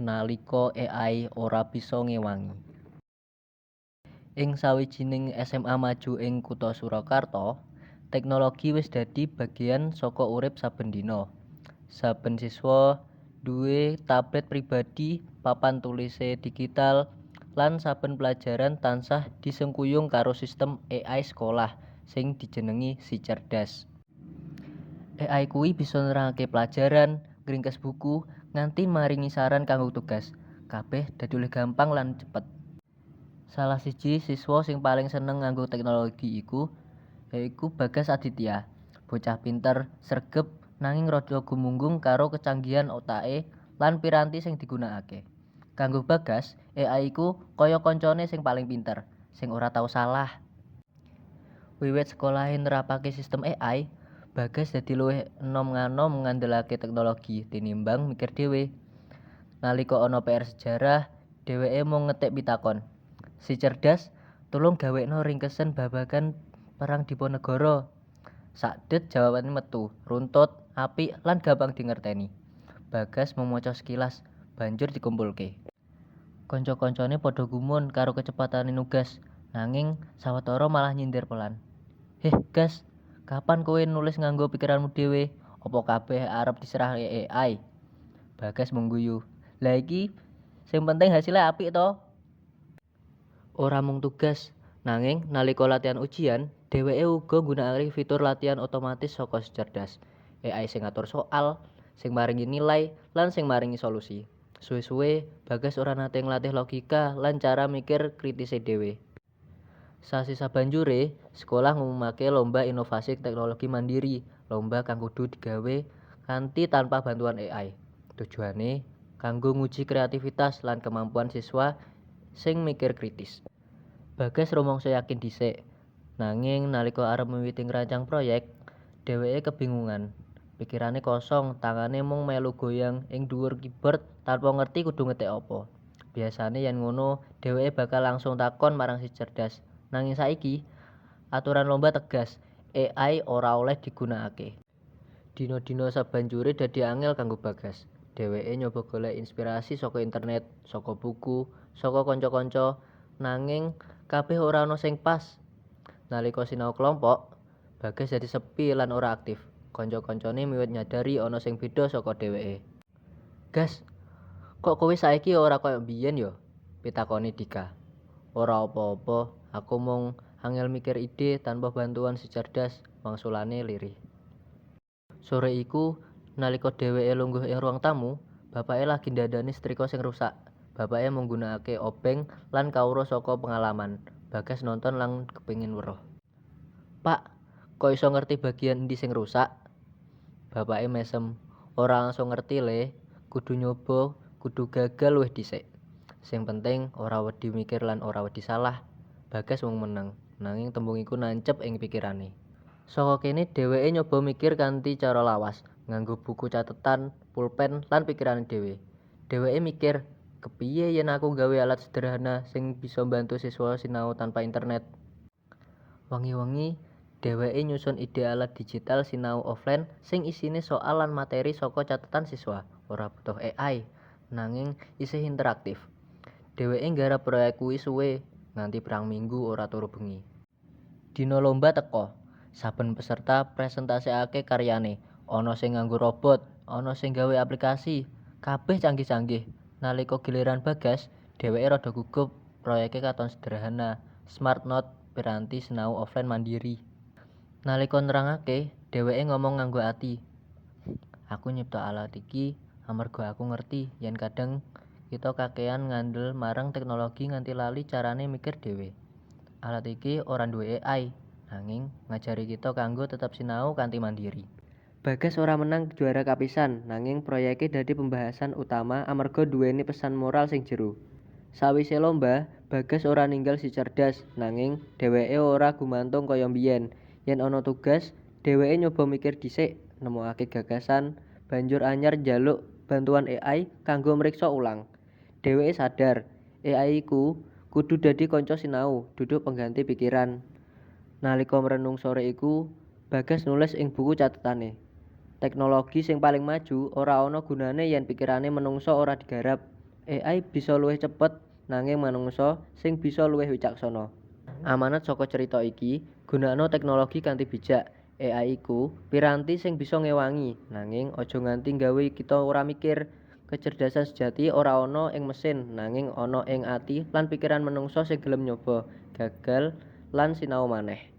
nalika AI ora bisa ngewangi. Ing sawijining SMA maju ing Kutha Surakarta, teknologi wis dadi bagéan saka urip saben dina. Saben siswa duwé tablet pribadi, papan tulise digital, lan saben pelajaran tansah disengkuyung karo sistem AI sekolah sing dijenengi Si Cerdas. AI kuwi bisa nerangake pelajaran, ngringkes buku, nganti maringi saran kanggo tugas. Kabeh dadi luwih gampang lan cepet. Salah siji siswa sing paling seneng nganggo teknologi yaiku Bagas Aditya. Bocah pinter, sregep, nanging rada gumunggung karo kecanggihan otake lan piranti sing digunakake. Kanggo Bagas, AI iku kaya kancane sing paling pinter, sing ora tau salah. Wiwit sekolahe nerapake sistem AI, Bagas dadi luwih enom-nganom ngandelake teknologi tinimbang mikir dhewe. Nalika ana PR sejarah, dheweke mung ngetik pitakon. Si Cerdas, tulung gawekno ringkesen babagan Perang Diponegoro. Sakdet jawabane metu, runtut, apik lan gampang dingerteni. Bagas memoco sekilas, banjur dikumpulke. Kanca-kancane padha gumun karo kecepatane nugas, nanging sawetara malah nyindir pelan. "Heh, Gas, kapan kowe nulis nganggo pikiranmu dhewe? Apa kabeh arep diserahke AI?" Bagas mengguyu. "Lah iki sing penting hasilnya apik to?" Ora mung tugas, nanging nalika latihan ujian, dheweke uga nggunakake fitur latihan otomatis saka Si Cerdas. AI sing ngatur soal, sing maringi nilai, lan sing maringi solusi. Suwe-suwe, Bagas ora nate nglatih logika lan cara mikir kritise dhewe. Sasi sabanjure, sekolah ngumumake lomba inovasi teknologi mandiri, lomba kang kudu digawe kanthi tanpa bantuan AI. Tujuane kanggo nguji kreativitas lan kemampuan siswa sing mikir kritis. Bagas rumangsa yakin dhisik, nanging nalika arep miwiti ngrancang proyek, dheweke kebingungan. Pikirane kosong, tangane mung melu goyang ing dhuwur keyboard tanpa ngerti kudu ngetik apa. Biasane yen ngono, dheweke bakal langsung takon marang Si Cerdas. Nanging saiki, aturan lomba tegas, AI ora oleh digunakake. Dina-dina sabanjure dadi angel kanggo Bagas. Dheweke nyoba golek inspirasi saka internet, saka buku, saka kanca-kanca, nanging kabeh ora ana sing pas. Nalika sinau kelompok, Bagas dadi sepi lan ora aktif. Kanca-kancane miwit nyadari ana sing beda saka dheweke. "Gas, kok kowe saiki ora kaya biyen ya?" pitakoni Dika. "Ora apa-apa, aku mung angel mikir ide tanpa bantuan Si Cerdas," wangsulane lirih. Sore iku, nalika dheweke lungguh ing ruang tamu, bapake lagi ndandani setrika sing rusak. Bapake menggunakake obeng lan kawruh saka pengalaman. Bagas nonton lan kepengin weruh. "Pak, kok iso ngerti bagian endi sing rusak?" Bapake mesem. "Ora langsung ngerti le, kudu nyoba, kudu gagal luwih dhisik. Sing penting ora wedi mikir lan ora wedi salah." Bagas mung meneng, nanging tembung iku nancep ing pikirane. Saka kene dheweke nyoba mikir kanthi cara lawas, nganggo buku catetan, pulpen, lan pikirane dhewe. Dheweke mikir, kepiye yen aku gawe alat sederhana sing bisa mbantu siswa sinau tanpa internet. Wengi-wengi, dheweke nyusun ide alat digital sinau offline sing isine soal lan materi saka catetan siswa, ora butuh AI, nanging isih interaktif. Dheweke nggarap proyek kuwi suwe, nganti pirang minggu ora turu bengi. Dina lomba teka. Saben peserta presentasikake karyane. Ana sing nganggo robot, ana sing gawe aplikasi, kabeh canggih-canggih. Nalika giliran Bagas, dheweke rada gugup, proyeke katon sederhana, Smart Note piranti sinau offline mandiri. Nalika nerangake, dheweke ngomong nganggo ati. "Aku nyipta alat iki amarga aku ngerti yen kadang kita kakean ngandel marang teknologi nganti lali carane mikir dhewe. Alat iki ora duwe AI, nanging ngajari kita kanggo tetap sinau kanthi mandiri." Bagas ora menang juara kapisan, nanging proyeke dadi pembahasan utama amarga duweni pesan moral sing jero. Sawise lomba, Bagas ora ninggal Si Cerdas, nanging dheweke ora gumantung kaya mbiyen. Yen ana tugas, dheweke nyoba mikir dhisik, nemokake gagasan, banjur anyar njaluk bantuan AI kanggo mriksa ulang. Dheweke sadar, AI iku kudu dadi kanca sinau, dudu pengganti pikiran. Nalika merenung sore iku, Bagas nulis ing buku catetane. Teknologi sing paling maju ora ana gunane yen pikirane menungsa ora digarap. AI bisa luwih cepet nanging manungsa sing bisa luwih wicaksana. Amanat saka cerita iki, gunakno teknologi kanthi bijak. AI iku piranti sing bisa ngewangi, nanging aja nganti gawe kita ora mikir. Kecerdasan sejati ora ana ing mesin, nanging ana ing ati lan pikiran manungsa sing gelem nyoba, gagal lan sinau maneh.